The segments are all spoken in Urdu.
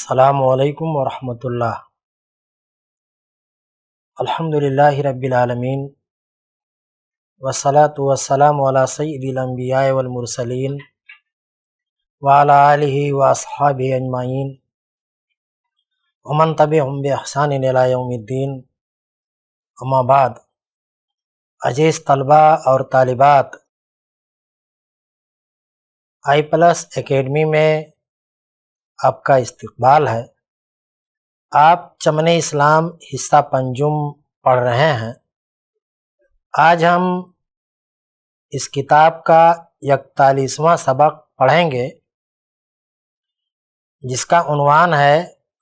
السلام علیکم ورحمۃ اللہ۔ الحمدللہ رب العالمین والصلاة والسلام علی سید الانبیاء والمرسلین وعلی آلہ واصحابہ اجمعین ومن تبعہم بإحسان الی یوم الدین، اما بعد۔ عزیز طلبہ اور طالبات، i+ اکیڈمی میں آپ کا استقبال ہے۔ آپ چمن اسلام حصہ پنجم پڑھ رہے ہیں۔ آج ہم اس کتاب کا 41واں سبق پڑھیں گے، جس کا عنوان ہے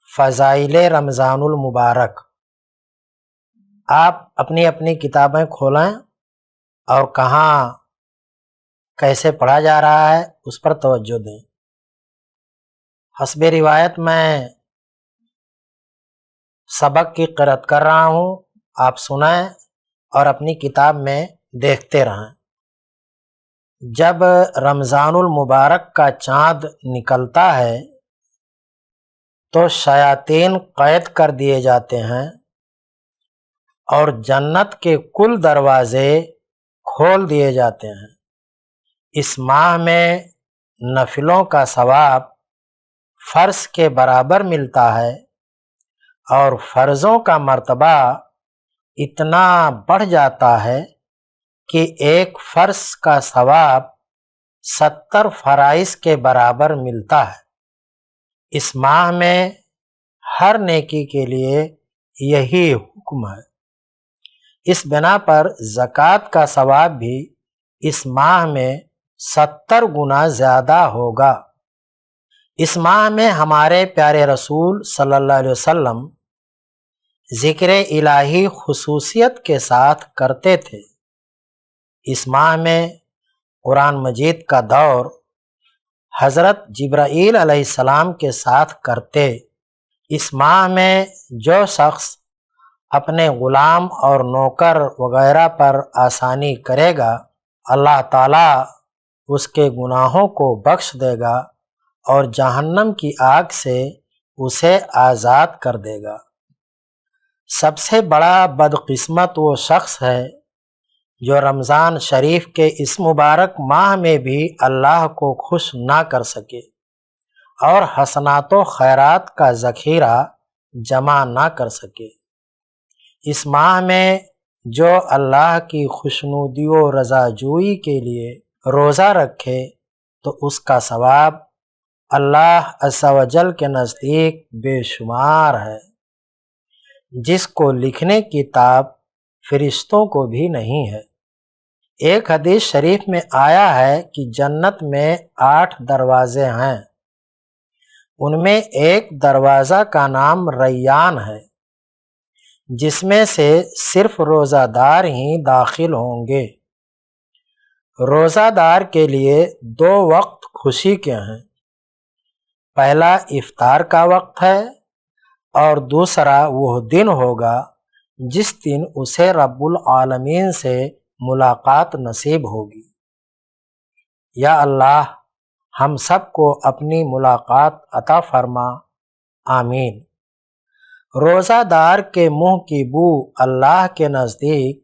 فضائل رمضان المبارک۔ آپ اپنی اپنی کتابیں کھولیں اور کہاں کیسے پڑھا جا رہا ہے اس پر توجہ دیں۔ حسب روایت میں سبق کی قرأت کر رہا ہوں، آپ سنیں اور اپنی کتاب میں دیکھتے رہیں۔ جب رمضان المبارک کا چاند نکلتا ہے تو شیاطین قید کر دیے جاتے ہیں اور جنت کے کل دروازے کھول دیے جاتے ہیں۔ اس ماہ میں نفلوں کا ثواب فرض کے برابر ملتا ہے اور فرضوں کا مرتبہ اتنا بڑھ جاتا ہے کہ ایک فرض کا ثواب 70 فرائض کے برابر ملتا ہے۔ اس ماہ میں ہر نیکی کے لیے یہی حکم ہے۔ اس بنا پر زکوٰۃ کا ثواب بھی اس ماہ میں 70 گنا زیادہ ہوگا۔ اس ماہ میں ہمارے پیارے رسول صلی اللہ علیہ وسلم ذکر الہی خصوصیت کے ساتھ کرتے تھے۔ اس ماہ میں قرآن مجید کا دور حضرت جبرائیل علیہ السلام کے ساتھ کرتے۔ اس ماہ میں جو شخص اپنے غلام اور نوکر وغیرہ پر آسانی کرے گا، اللہ تعالیٰ اس کے گناہوں کو بخش دے گا اور جہنم کی آگ سے اسے آزاد کر دے گا۔ سب سے بڑا بدقسمت وہ شخص ہے جو رمضان شریف کے اس مبارک ماہ میں بھی اللہ کو خوش نہ کر سکے اور حسنات و خیرات کا ذخیرہ جمع نہ کر سکے۔ اس ماہ میں جو اللہ کی خوشنودی و رضا جوئی کے لیے روزہ رکھے تو اس کا ثواب اللہ عز و جل کے نزدیک بے شمار ہے، جس کو لکھنے کی تاب فرشتوں کو بھی نہیں ہے۔ ایک حدیث شریف میں آیا ہے کہ جنت میں 8 دروازے ہیں، ان میں ایک دروازہ کا نام ریان ہے، جس میں سے صرف روزہ دار ہی داخل ہوں گے۔ روزہ دار کے لیے 2 وقت خوشی کے ہیں، پہلا افطار کا وقت ہے اور دوسرا وہ دن ہوگا جس دن اسے رب العالمین سے ملاقات نصیب ہوگی۔ یا اللہ ہم سب کو اپنی ملاقات عطا فرما، آمین۔ روزہ دار کے منہ کی بو اللہ کے نزدیک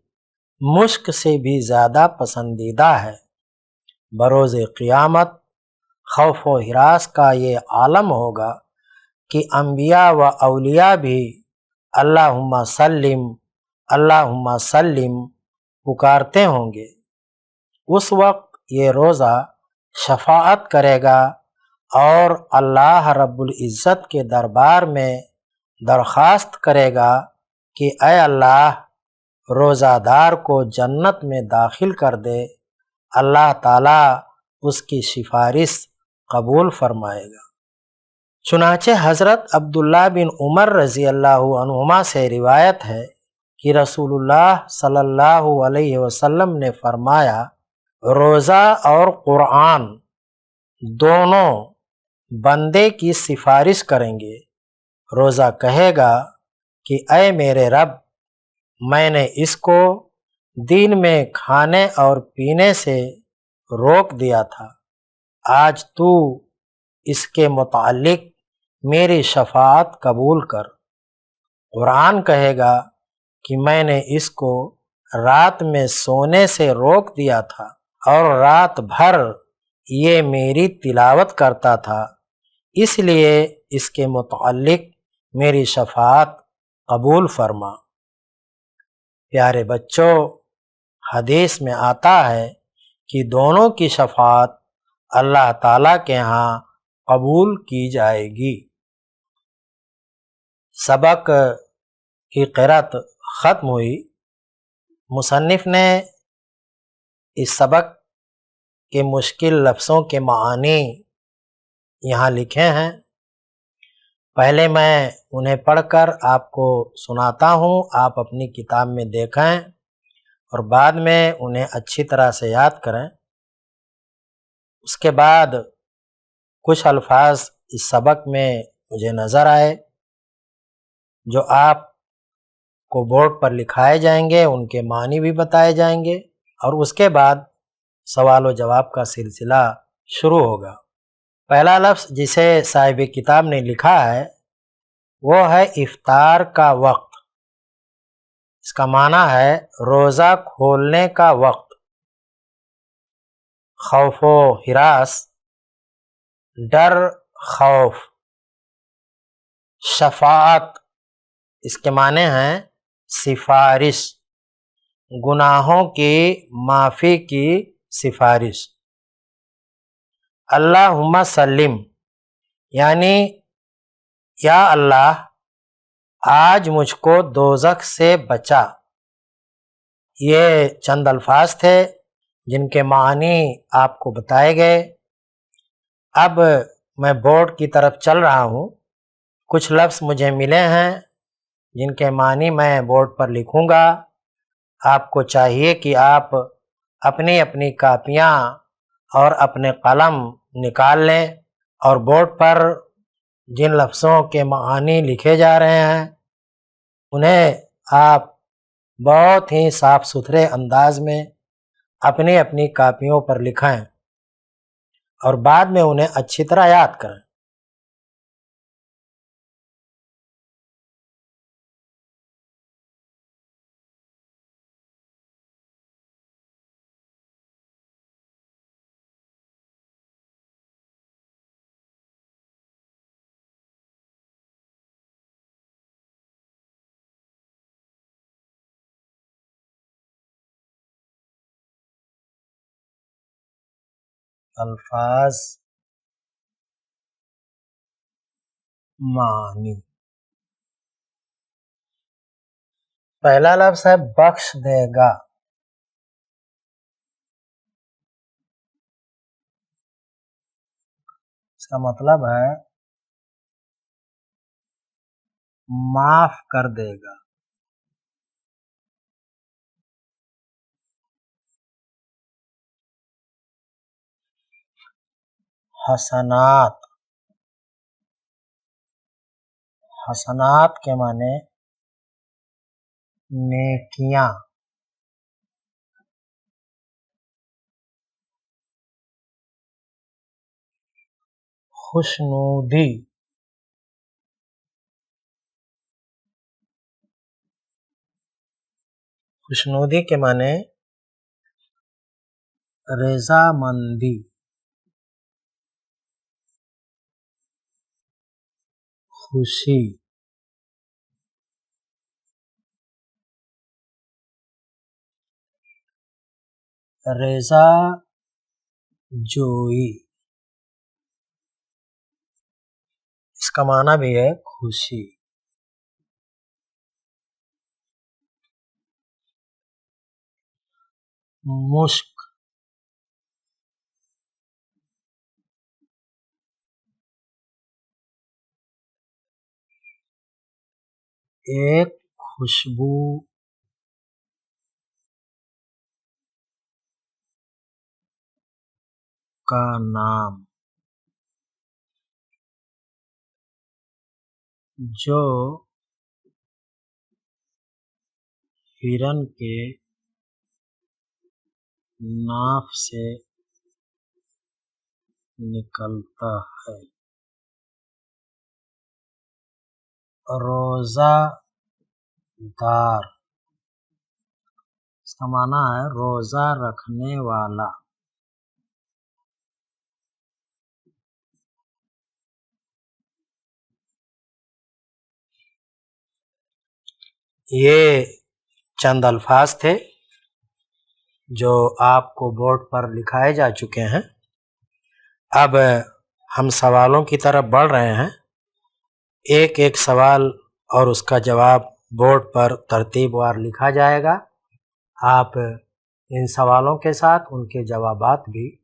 مشک سے بھی زیادہ پسندیدہ ہے۔ بروز قیامت خوف و ہراس کا یہ عالم ہوگا کہ انبیاء و اولیاء بھی اللہم سلم اللہم سلم پکارتے ہوں گے۔ اس وقت یہ روزہ شفاعت کرے گا اور اللہ رب العزت کے دربار میں درخواست کرے گا کہ اے اللہ روزہ دار کو جنت میں داخل کر دے۔ اللہ تعالیٰ اس کی سفارش قبول فرمائے گا۔ چنانچہ حضرت عبداللہ بن عمر رضی اللہ عنہما سے روایت ہے کہ رسول اللہ صلی اللہ علیہ وسلم نے فرمایا، روزہ اور قرآن دونوں بندے کی سفارش کریں گے۔ روزہ کہے گا کہ اے میرے رب، میں نے اس کو دین میں کھانے اور پینے سے روک دیا تھا، آج تو اس کے متعلق میری شفاعت قبول کر۔ قرآن کہے گا کہ میں نے اس کو رات میں سونے سے روک دیا تھا اور رات بھر یہ میری تلاوت کرتا تھا، اس لیے اس کے متعلق میری شفاعت قبول فرما۔ پیارے بچوں، حدیث میں آتا ہے کہ دونوں کی شفاعت اللہ تعالیٰ کے ہاں قبول کی جائے گی۔ سبق کی قرأت ختم ہوئی۔ مصنف نے اس سبق کے مشکل لفظوں کے معانی یہاں لکھے ہیں، پہلے میں انہیں پڑھ کر آپ کو سناتا ہوں، آپ اپنی کتاب میں دیکھیں اور بعد میں انہیں اچھی طرح سے یاد کریں۔ اس کے بعد کچھ الفاظ اس سبق میں مجھے نظر آئے جو آپ کو بورڈ پر لکھائے جائیں گے، ان کے معنی بھی بتائے جائیں گے اور اس کے بعد سوال و جواب کا سلسلہ شروع ہوگا۔ پہلا لفظ جسے صاحب کتاب نے لکھا ہے وہ ہے افطار کا وقت۔ اس کا معنی ہے روزہ کھولنے کا وقت۔ خوف و ہراس، ڈر، خوف۔ شفاعت، اس کے معنی ہیں سفارش، گناہوں کی معافی کی سفارش۔ اللہم سلم، یعنی یا اللہ آج مجھ کو دوزخ سے بچا۔ یہ چند الفاظ تھے جن کے معنی آپ کو بتائے گئے۔ اب میں بورڈ کی طرف چل رہا ہوں، کچھ لفظ مجھے ملے ہیں جن کے معنی میں بورڈ پر لکھوں گا۔ آپ کو چاہیے کہ آپ اپنی اپنی کاپیاں اور اپنے قلم نکال لیں اور بورڈ پر جن لفظوں کے معانی لکھے جا رہے ہیں انہیں آپ بہت ہی صاف ستھرے انداز میں اپنی اپنی کاپیوں پر لکھیں اور بعد میں انہیں اچھی طرح یاد کریں۔ الفاظ، معنی۔ پہلا لفظ ہے بخش دے گا۔ اس کا مطلب ہے معاف کر دے گا۔ حسنات، حسنات کے معنی نیکیاں۔ خوشنودی، خوشنودی کے معنی رضامندی۔ خوشی، رضا جوئی، اس کا معنی بھی ہے خوشی۔ مشک، ایک خوشبو کا نام جو ہرن کے ناف سے نکلتا ہے۔ روزہ دار، اس کا معنی ہے روزہ رکھنے والا۔ یہ چند الفاظ تھے جو آپ کو بورڈ پر لکھائے جا چکے ہیں۔ اب ہم سوالوں کی طرف بڑھ رہے ہیں۔ ایک ایک سوال اور اس کا جواب بورڈ پر ترتیب وار لکھا جائے گا۔ آپ ان سوالوں کے ساتھ ان کے جوابات بھی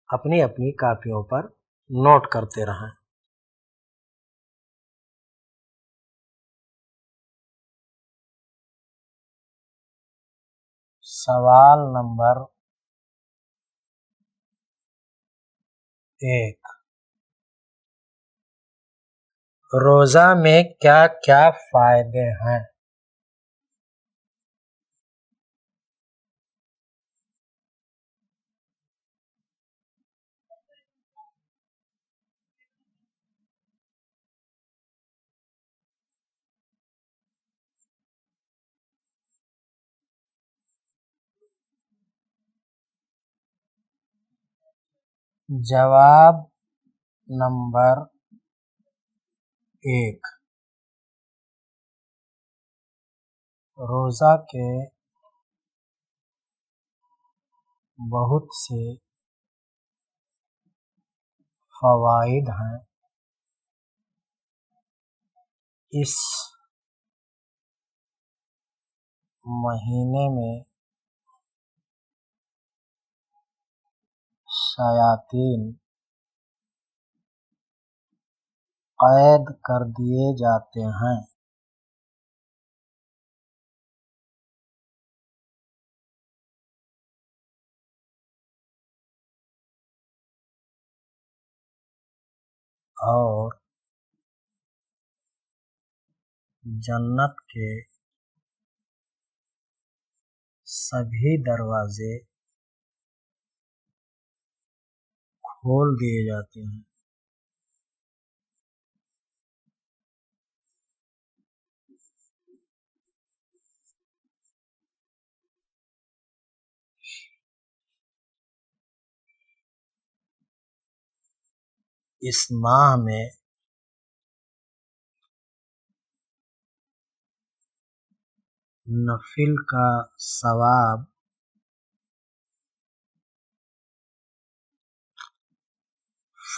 اپنی اپنی کاپیوں پر نوٹ کرتے رہیں۔ سوال نمبر 1، روزہ میں کیا کیا فائدے ہیں؟ جواب نمبر 1، روزہ کے بہت سے فوائد ہیں۔ اس مہینے میں شیاطین قید کر دیے جاتے ہیں۔ اور جنت کے سبھی دروازے کھول دیے جاتے ہیں۔ اس ماہ میں نفل کا ثواب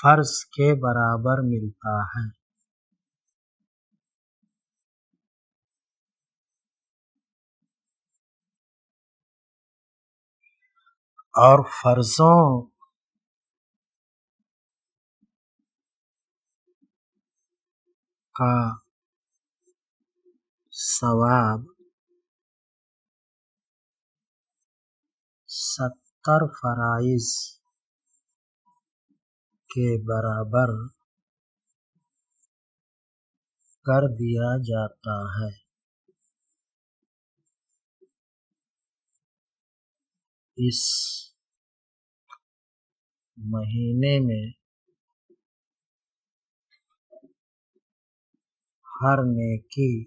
فرض کے برابر ملتا ہے۔ اور فرضوں کا ثواب 70 فرائض کے برابر کر دیا جاتا ہے۔ اس مہینے میں ہر نیکی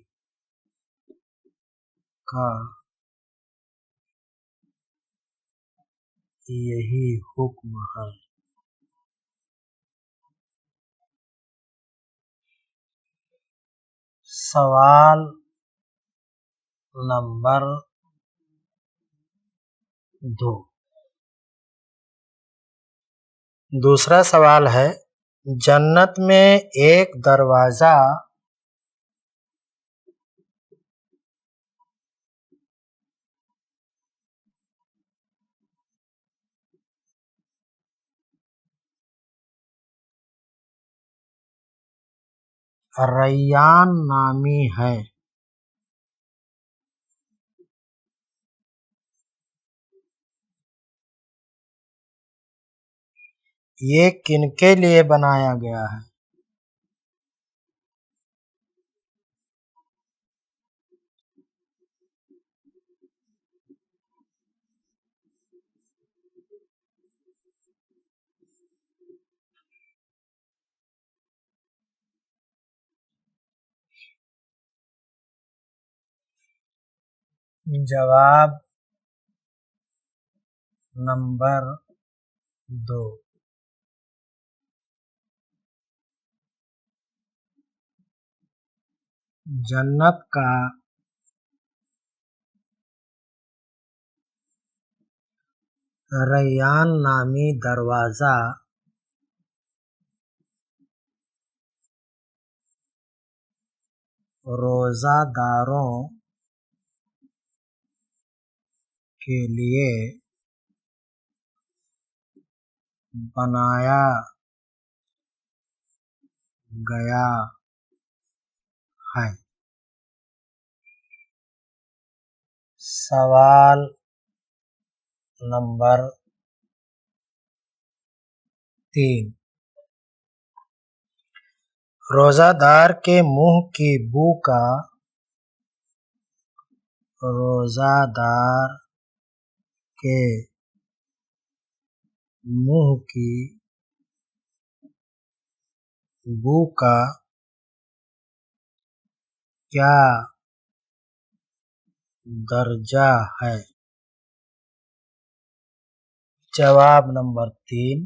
کا یہی حکم ہے۔ سوال نمبر 2، دوسرا سوال ہے، جنت میں ایک دروازہ ریان نامی ہے، یہ کن کے لیے بنایا گیا ہے؟ جواب نمبر 2، جنت کا ریان نامی دروازہ روزہ داروں کے لیے بنایا گیا ہے۔ سوال نمبر 3، روزہ دار کے منہ کی بو کا روزہ دار کے منہ کی بو کا کیا درجہ ہے؟ جواب نمبر 3،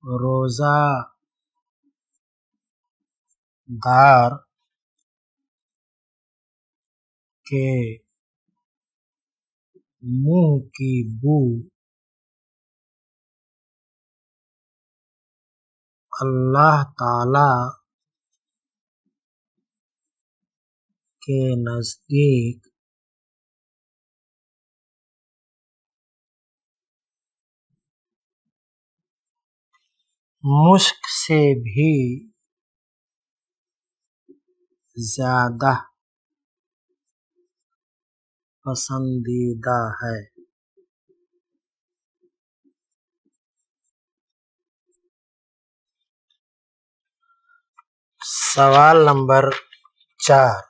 روزہ دار کے منہ کی بو اللہ تعالی کے نزدیک مشک سے بھی زیادہ پسندیدہ ہے۔ سوال نمبر 4،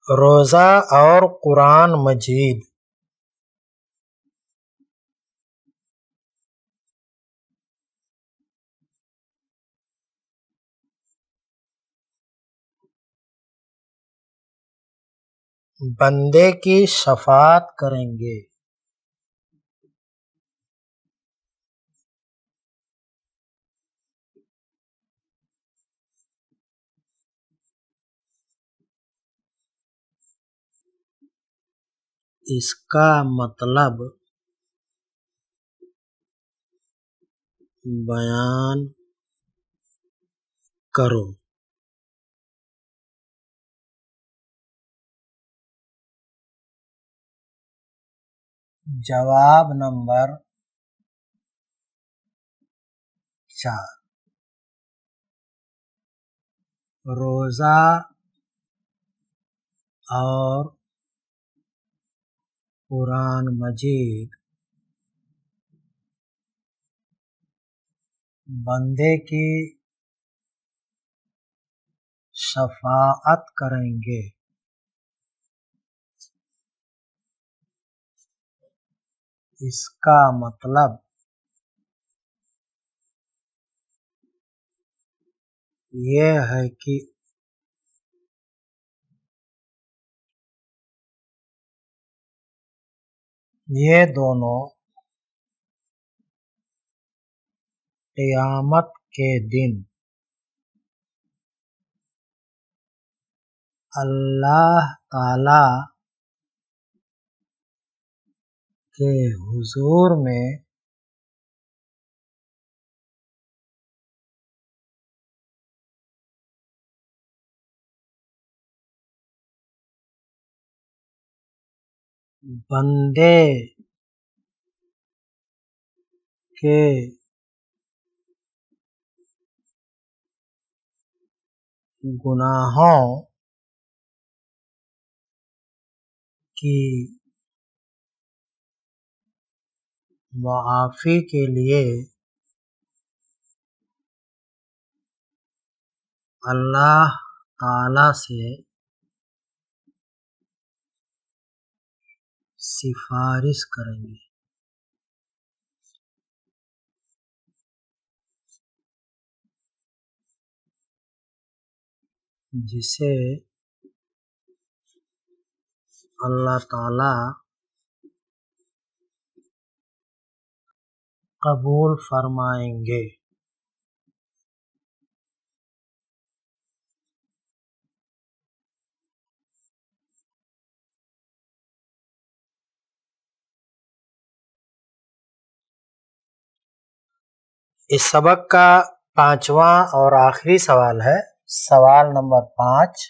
روزہ اور قرآن مجید بندے کی شفاعت کریں گے۔ اس کا مطلب بیان کرو۔ جواب نمبر 4، روزہ اور قرآن مجید بندے کی شفاعت کریں گے۔ اس کا مطلب یہ ہے کہ یہ دونوں قیامت کے دن اللہ تعالی کے حضور میں بندے کے گناہوں کی معافی کے لیے اللہ تعالی سے سفارش کریں گے، جسے اللہ تعالی قبول فرمائیں گے۔ اس سبق کا 5واں اور آخری سوال ہے، سوال نمبر 5۔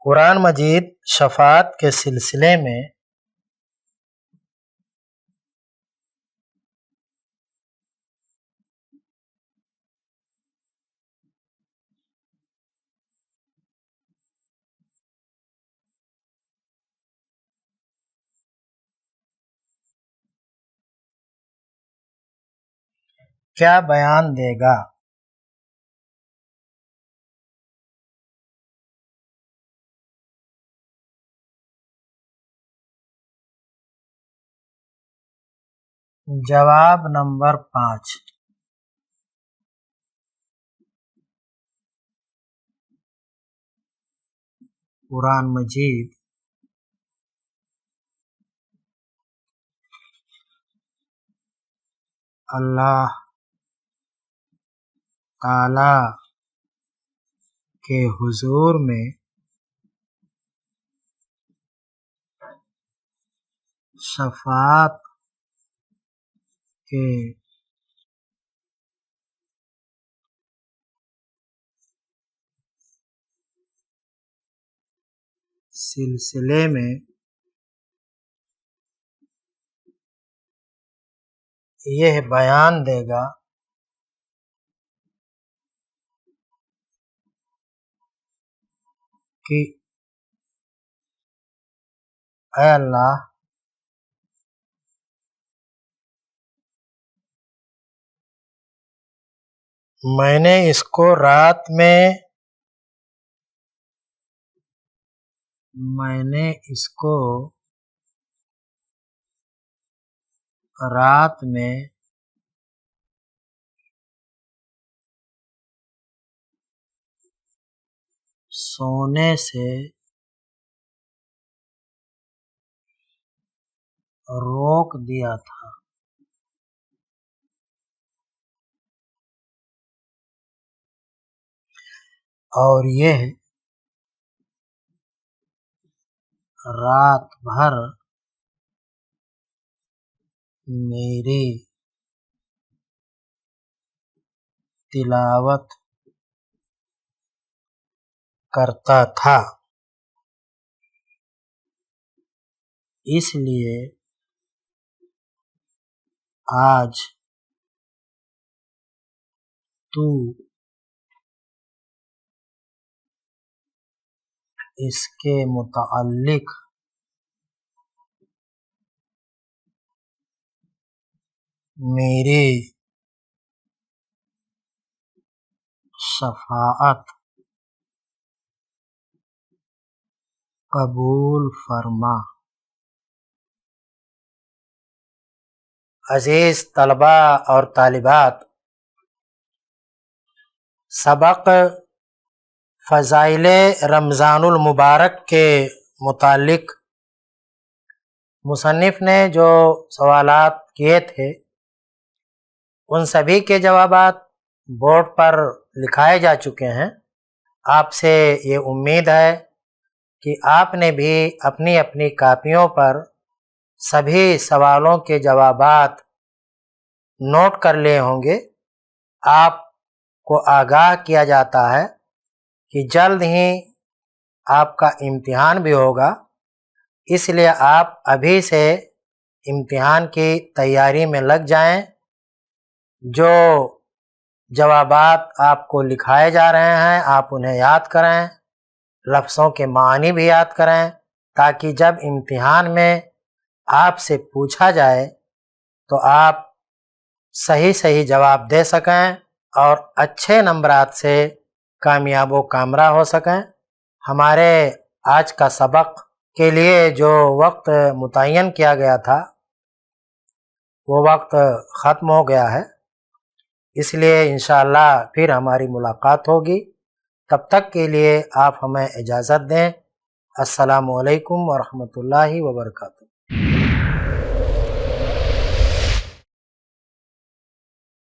قرآن مجید شفاعت کے سلسلے میں کیا بیان دے گا؟ جواب نمبر 5، قرآن مجید اللہ تعالی کے حضور میں شفاعت کے سلسلے میں یہ بیان دے گا کہ اے اللہ، میں نے اس کو رات میں سونے سے روک دیا تھا، اور یہ رات بھر میری تلاوت کرتا تھا، اس لیے آج تو اس کے متعلق میری شفاعت قبول فرما۔ عزیز طلباء اور طالبات، سبق فضائل رمضان المبارک کے متعلق مصنف نے جو سوالات کیے تھے ان سبھی کے جوابات بورڈ پر لکھائے جا چکے ہیں۔ آپ سے یہ امید ہے کہ آپ نے بھی اپنی اپنی کاپیوں پر سبھی سوالوں کے جوابات نوٹ کر لیے ہوں گے۔ آپ کو آگاہ کیا جاتا ہے کہ جلد ہی آپ کا امتحان بھی ہوگا، اس لیے آپ ابھی سے امتحان کی تیاری میں لگ جائیں۔ جو جوابات آپ کو لکھائے جا رہے ہیں آپ انہیں یاد کریں، لفظوں کے معنی بھی یاد کریں، تاکہ جب امتحان میں آپ سے پوچھا جائے تو آپ صحیح صحیح جواب دے سکیں اور اچھے نمبرات سے کامیاب و کامرہ ہو سکیں۔ ہمارے آج کا سبق کے لیے جو وقت متعین کیا گیا تھا وہ وقت ختم ہو گیا ہے، اس لیے انشاءاللہ پھر ہماری ملاقات ہوگی۔ تب تک کے لیے آپ ہمیں اجازت دیں۔ السلام علیکم ورحمۃ اللہ وبرکاتہ۔